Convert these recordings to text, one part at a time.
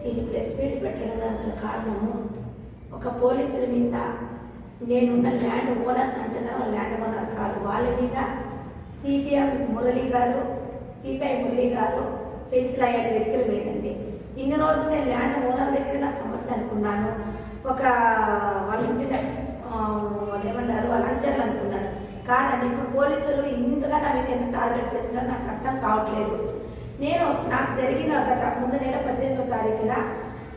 దీన్ని press meet పెట్టడం గల కారణము ఒక పోలీసుల మీద నేనున్న ల్యాండ్ ఓనర్స్ అంటున్నారు, ల్యాండ్ ఓనర్ కాదు, వాళ్ళ మీద సిపిఐ మురళి గారు పెంచలయ్యే వ్యక్తుల మీదండి. ఇన్ని రోజులు నేను ల్యాండ్ ఓనర్ దగ్గర నాకు సమస్య అనుకున్నాను, ఒక వాళ్ళు ఏమంటారు అలంచర్లు అనుకున్నాను. కాదండి ఇప్పుడు పోలీసులు ఇంతగా నా మీద ఎంత టార్గెట్ చేస్తున్నారో నాకు అర్థం కావట్లేదు. నాకు జరిగిన గత ముందు నెల 18వ తారీఖున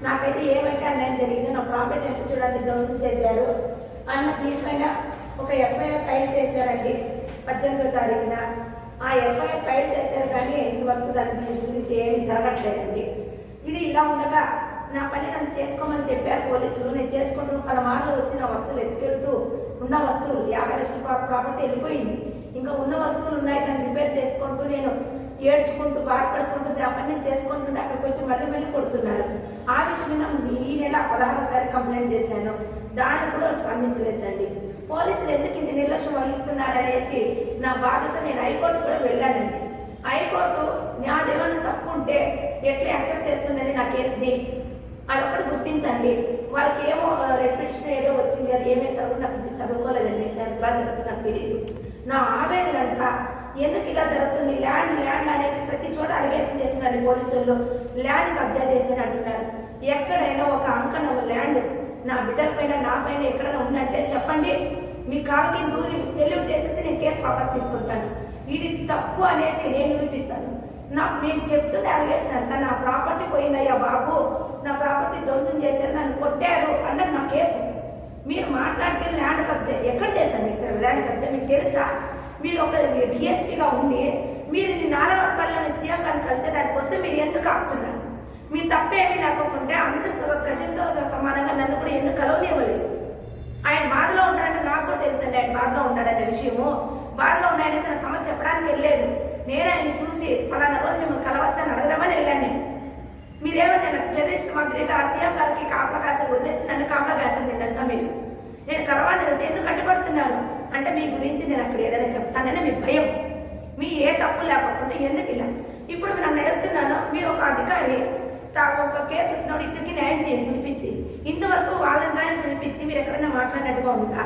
నాకైతే ఏమైతే అన్యాయం జరిగిందో, నా ప్రాపర్టీ ఎంత చూడండి ధ్వంసం చేశారు అన్న దీనిపైన ఒక ఎఫ్ఐఆర్ ఫైల్ చేశారండి 18వ తారీఖున. ఆ ఎఫ్ఐఆర్ ఫైల్ చేశారు కానీ ఇంతవరకు దాని గురించి ఏమీ జరగట్లేదండి. ఇది ఇలా ఉండగా నా పని నన్ను చేసుకోమని చెప్పారు పోలీసులు. నేను చేసుకుంటూ పలుమార్లు వచ్చిన వస్తువులు ఎత్తుకెళ్తూ ఉన్న వస్తువులు 50 లక్షల ప్రాపర్టీ వెళ్ళిపోయింది. ఇంకా ఉన్న వస్తువులు ఉన్నాయి, దాన్ని రిపేర్ చేసుకుంటూ నేను ఏడ్చుకుంటూ బాధపడుకుంటూ ఆ పని నేను చేసుకుంటుంటే అక్కడికి వచ్చి మళ్ళీ కొడుతున్నారు. ఆ విషయం ఈ నెల 16వ తారీఖు కంప్లైంట్ చేశాను, దాన్ని కూడా స్పందించలేదండి. పోలీసులు ఎందుకు ఇంత నిర్లక్ష్యం వహిస్తున్నారనేసి నా బాధతో నేను హైకోర్టు కూడా వెళ్ళానండి. హైకోర్టు నాదేమైనా తప్పు ఉంటే ఎట్లా యాక్సెప్ట్ చేస్తుందని నా కేసుని అదొకటి గుర్తించండి. వాళ్ళకి ఏమో రెప్యుటేషన్ ఏదో వచ్చింది, అది ఏమేసారు నాకు చదువుకోలేదండి, క్లాస్ చదువుకు నాకు తెలియదు. నా ఆవేదన అంతా ఎందుకు ఇలా జరుగుతుంది, ల్యాండ్ అనేసి ప్రతి చోట అలిగేషన్ చేసినాడు పోలీసులు, ల్యాండ్ కబ్జా చేశారు అంటున్నారు. ఎక్కడైనా ఒక అంకణ ల్యాండ్ నా బిడ్డల పైన నా పైన ఎక్కడైనా ఉందంటే చెప్పండి, మీ కాళ్ళకి దూరి సెల్యూట్ చేసేసి నేను కేసు వాపస్ తీసుకుంటాను. ఇది తప్పు అనేసి నేను నిరూపిస్తాను. నేను చెప్తున్న అలిగేషన్ అంతా నా ప్రాపర్టీ పోయిందయ్యా బాబు, నా ప్రాపర్టీ ధ్వంసం చేశారు, నన్ను కొట్టారు అన్నది నా కేసు. మీరు మాట్లాడితే ల్యాండ్ కబ్జా ఎక్కడ చేశాను? ఇక్కడ ల్యాండ్ కబ్జా మీకు తెలుసా? మీరు ఒక డిఎస్పీగా ఉండి మీరు నారాయణపల్లిలోని సీఎం గారిని కలిసేదానికి వస్తే మీరు ఎందుకు ఆపుతున్నారు? మీ తప్పేమీ లేకపోతే అందరు ప్రజలతో సమానంగా నన్ను కూడా ఎందుకు కలవనివ్వలేదు? ఆయన బాధలో ఉన్నాడని నాకు కూడా తెలుసండి, ఆయన బాధలో ఉన్నాడనే విషయము. బాధలో ఉన్నాయనేసి నా సమస్య చెప్పడానికి వెళ్ళలేదు. నేను ఆయన చూసి పలానా రోజు మిమ్మల్ని కలవచ్చని అడగదామని వెళ్ళాను. మీరేమన్నా టెర్రరిస్ట్ మాదిరిగా సీఎం గారికి కాపలా కాసం వదిలేసి నన్ను కాపలా కాసండి అంతా మీరు. నేను కలవాలని వెళ్తే ఎందుకు అడ్డుపడుతున్నారు అంటే మీ గురించి నేను అక్కడ ఏదైనా చెప్తానని మీ భయం. మీ ఏ తప్పు లేకపోతే ఎందుకు ఇలా? ఇప్పుడు నన్ను అడుగుతున్నాను, మీరు ఒక అధికారి ఒక కేసు వచ్చినప్పుడు ఇద్దరికి న్యాయం చేయండి పిలిపించి. ఇంతవరకు వాళ్ళని కానీ పిలిపించి మీరు ఎక్కడైనా మాట్లాడినట్టుగా ఉందా?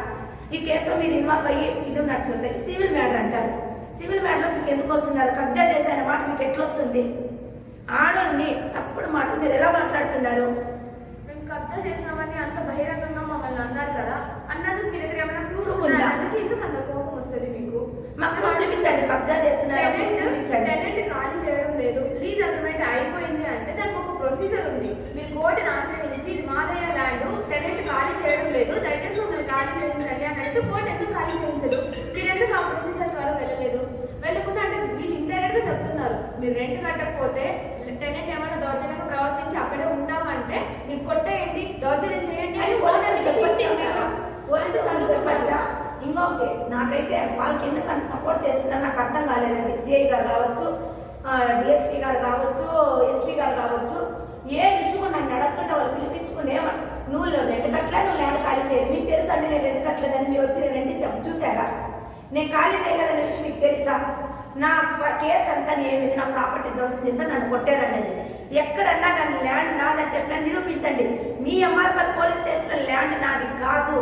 ఈ కేసులో మీరు ఇన్వాల్వ్ అయ్యి ఇది ఉన్నట్టుంది. సివిల్ మ్యాటర్ అంటారు, సివిల్ మ్యాటర్లో మీకు ఎందుకు వస్తున్నారు? కబ్జా చేశారనే మాట మీకు ఎట్లా వస్తుంది? ఆడల్ని తప్పుడు మాటలు మీరు ఎలా మాట్లాడుతున్నారు? మేము కబ్జా చేసినామని అంత బహిరంగంగా మమ్మల్ని అన్నారు కదా, అన్నది మీ దగ్గర ఏమైనా ప్రూఫ్ ఉందా? ఎందుకు అంత కోపం వస్తుంది మీకు? మాకు చూపించండి, కబ్జా చేస్తున్నారు. టెనెంట్ ఖాళీ చేయడం లేదు, లీజ్ అగ్రిమెంట్ అయిపోయింది అంటే దానికి ఒక ప్రొసీజర్ ఉంది. మీరు కోర్టుని ఆశ్రయించి ఇది మాదయ్య ల్యాండ్, టెనెంట్ ఖాళీ చేయడం లేదు, దయచేసి మమ్మల్ని ఖాళీ చేయించండి అని అడిగితే కోర్టు ఎందుకు ఖాళీ చేయించదు? మీరు ఎందుకు ఆ ప్రొసీజర్ ద్వారా వెళ్ళలేదు? వెళ్ళకుండా అంటే వీళ్ళు ఇండైరెక్ట్ గా చెప్తున్నారు, మీరు రెంట్ కట్టకపోతే టెనెంట్ ఏమైనా దౌర్జన్యంగా ప్రవర్తించి అక్కడే ఉంటామంటే మీరు కొట్టేయండి, దౌర్జన్యం చేయండి అని చెప్పచ్చా? ఇంకొకటి నాకైతే వాళ్ళకి ఎందుకు అంత సపోర్ట్ చేస్తున్నారు నాకు అర్థం కాలేదండి. సిఐ గారు కావచ్చు, డిఎస్పీ గారు కావచ్చు, ఎస్పీ గారు కావచ్చు, ఏ విషయం నన్ను అడగకుండా వాళ్ళు పిలిపించుకుని నువ్వు రెంట్ కట్టలే, నువ్వు ల్యాండ్ ఖాళీ చేయదు. మీకు తెలుసా అండి నేను రెంట్ కట్టలేదని? మీరు వచ్చి నేను రెంట్ చూసారా? నేను ఖాళీ చేయలేదనే విషయం మీకు తెలుసా? నా కేసు అంతా ఏమిది, నా ప్రాపర్టీ ధ్వంసం చేశారు, నన్ను కొట్టారనేది. ఎక్కడన్నా కానీ ల్యాండ్ నాదని చెప్పినా నిరూపించండి. మీ ఎంఆర్పల్లి పోలీస్ స్టేషన్లో ల్యాండ్ నాది కాదు,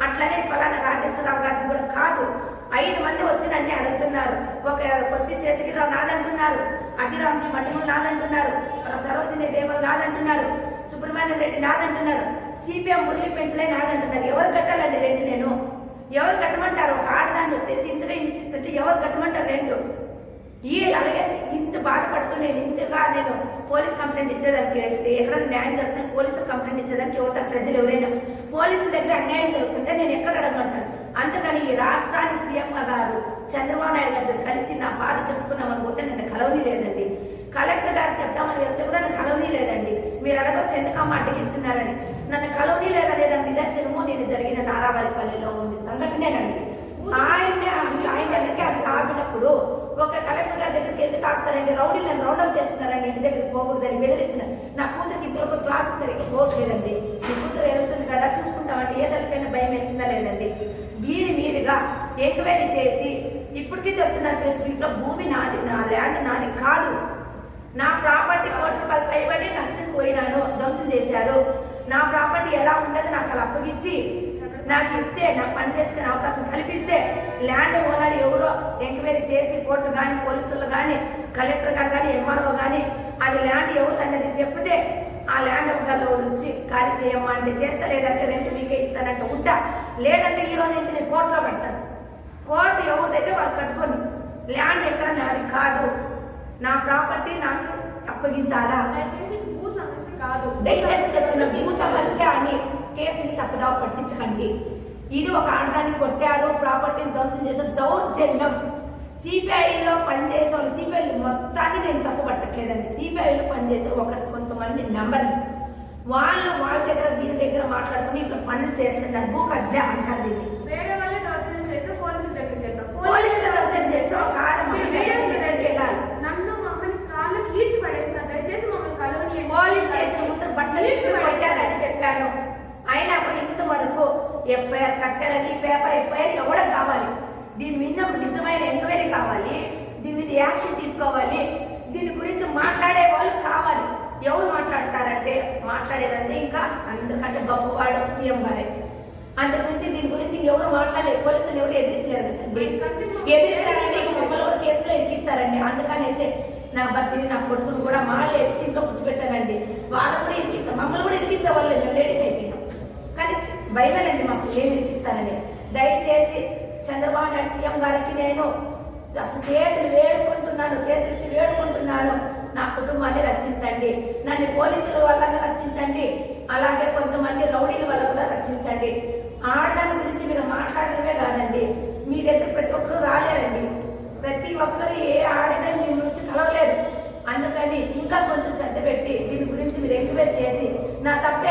అట్లనే ఫలానా రాజేశ్వరరావు గారిని కూడా కాదు. 5 మంది వచ్చి నన్ను అడుగుతున్నారు. ఒక కొచ్చి శేషగిరిరావు నాదంటున్నారు, అధిరామ్జీ మఠములు నాదంటున్నారు, సరోజిని దేవలు నాదంటున్నారు, సుబ్రహ్మణ్యం రెడ్డి నాదంటున్నారు, సిపిఎం మురళి పెంచలే నాదంటున్నారు. ఎవరు కట్టాలండి రెంట్? నేను ఎవరు కట్టమంటారు? ఒక ఆడదాన్ని వచ్చేసి ఇంతగా హింసిస్తుంటే ఎవరు కట్టమంటారు రెంట్? ఈ అలాగే ఇంత బాధపడుతూ నేను పోలీస్ కంప్లైంట్ ఇచ్చేదానికి ఎక్కడైనా న్యాయం జరుగుతుంది, పోలీసులు కంప్లైంట్ ఇచ్చేదానికి యువత ప్రజలు ఎవరైనా పోలీసుల దగ్గర అన్యాయం జరుగుతుంటే నేను ఎక్కడ అడగమంటాను? అందుకని ఈ రాష్ట్రానికి సీఎం గారు చంద్రబాబు నాయుడు గారు కలిసి నా బాధ చెప్పుకున్నామని పోతే నన్ను కలవని లేదండి. కలెక్టర్ గారు చెప్తామని వెళ్తే కూడా నన్ను కలవని లేదండి. మీరు అడగొచ్చు ఎందుకమ్మా అడ్డగిస్తున్నారని. నన్ను కలవని లేదనేదాన్ని నిదర్శనము నేను జరిగిన నారావారిపల్లిలో ఉంది సంఘటనేనండి. ఆయన దగ్గరికి అది ఆపినప్పుడు ఒక కలెక్టర్ గారి దగ్గరికి ఎందుకు ఆపుతారండి? రౌడీలను రౌండప్ చేస్తున్నారండి, ఇంటి దగ్గరికి పోకూడదని బెదిరిస్తున్నారు. నా కూతురికి ఇద్దరు క్లాసు సరిగ్గా పోవట్లేదండి. మీ కూతురు వెళ్తుంది కదా చూసుకుంటామంటే ఏ తల్లికైనా భయం వేస్తుందా లేదండి? దీని మీదుగా ఎంక్వైరీ చేసి ఇప్పటికీ చెప్తున్నాను ప్రెస్ మీట్ లో, భూమి నాది, నా ల్యాండ్ నాది కాదు, నా ప్రాపర్టీ ₹1 కోటి పైబడి నష్టం పోయినాను, ధ్వంసం చేశారు. నా ప్రాపర్టీ ఎలా ఉండదు నాకు అలా అప్పగించి నాకు ఇస్తే నాకు పని చేసుకునే అవకాశం కల్పిస్తే ల్యాండ్ ఓనర్ ఎవరో ఎంక్వైరీ చేసి కోర్టు కానీ పోలీసులు కానీ కలెక్టర్ గారు కానీ ఎంఆర్ఓ కానీ అది ల్యాండ్ ఎవరు అన్నది చెప్తే ఆ ల్యాండ్ ఒకళ్ళు నుంచి ఖాళీ చేయమ్మా అంటే చేస్తా, లేదంటే రెంట్ మీకే ఇస్తానంటే ఉంటా, లేదంటే ఈ రోజు నుంచి నేను కోర్టులో పెడతాను. కోర్టు ఎవరిదైతే వాళ్ళు కట్టుకొని ల్యాండ్ ఎక్కడ నాది కాదు, నా ప్రాపర్టీ నాకు అప్పగించాలా. దయచేసి భూ సమస్య కాదు, దయచేసి చెప్తున్న భూ సమస్య అని కేసుని తప్పుదావ పట్టించకండి. ఇది ఒక ఆడదాన్ని కొట్టారు, ప్రాపర్టీని ధ్వంసం చేసే దౌర్జన్యం. సిపిఐలో పనిచేసే వాళ్ళు, సిపిఐ మొత్తాన్ని నేను తప్పు పట్టట్లేదండి, సిపిఐలో పనిచేసే కొంతమంది నెంబర్ని వాళ్ళు వాళ్ళ దగ్గర వీళ్ళ దగ్గర మాట్లాడుకుని ఇట్లా పనులు చేస్తున్నారు. భూ కబ్జా అంటారు దీన్ని. వేరే వాళ్ళ దౌర్జన్యం చేస్తే పోలీసుల దగ్గరికి వెళ్తాం, పోలీసుల దౌర్జన్యం చేస్తే ఒక ఆడ వెళ్ళాలి. నన్ను మమ్మల్ని కాళ్ళు ఈడ్చి పడేస్తారు. దయచేసి మమ్మల్ని కలవని పోలీస్ స్టేషన్ ముందు బట్టలు కొట్టారని చెప్పాను. అయినా కూడా ఇంతవరకు ఎఫ్ఐఆర్ కట్టాలని పేపర్ ఎఫ్ఐఆర్ ఇవ్వడం కావాలి. దీని మీద నిజమైన ఎంక్వైరీ కావాలి, దీని మీద యాక్షన్ తీసుకోవాలి, దీని గురించి మాట్లాడే వాళ్ళు కావాలి. ఎవరు మాట్లాడతారంటే మాట్లాడేదంటే ఇంకా అందరికంటే గొప్పవాడు సీఎం గారే. అంతకుమించి దీని గురించి ఎవరు మాట్లాడలేదు, పోలీసులు ఎవరు ఎదిరించలేరు కదండి. ఎదిరించారంటే మమ్మల్ని కూడా కేసులో ఎక్కిస్తారండి. అందుకనేసి నా భర్తని నా కొడుకును కూడా మాళ్ళు ఎక్కి ఇంట్లో కూర్చోబెట్టానండి. వాళ్ళు కూడా ఇరికిస్తాం, మమ్మల్ని కూడా ఇరికించే వాళ్ళు మేము లేడీస్ అయిపోయినాం. కానీ భయమేనండి మాకు ఏమి ఇరికిస్తారని. దయచేసి చంద్రబాబు నాయుడు సీఎం గారికి నేను అసలు చేతులు వేడుకుంటున్నాను, నా కుటుంబాన్ని రక్షించండి, నన్ను పోలీసుల వల్ల రక్షించండి, అలాగే కొంతమంది రౌడీల వల్ల కూడా రక్షించండి. ఆడదాని గురించి మీరు మాట్లాడడమే కాదండి, మీ దగ్గర ప్రతి ఒక్కరు రాలేరండి, ప్రతి ఒక్కరు ఏ ఆడదాన్ని మీ గురించి కలవలేదు. అందుకని ఇంకా కొంచెం శ్రద్ధ పెట్టి దీని గురించి మీరు ఎంక్వైరీ చేసి నా తప్పే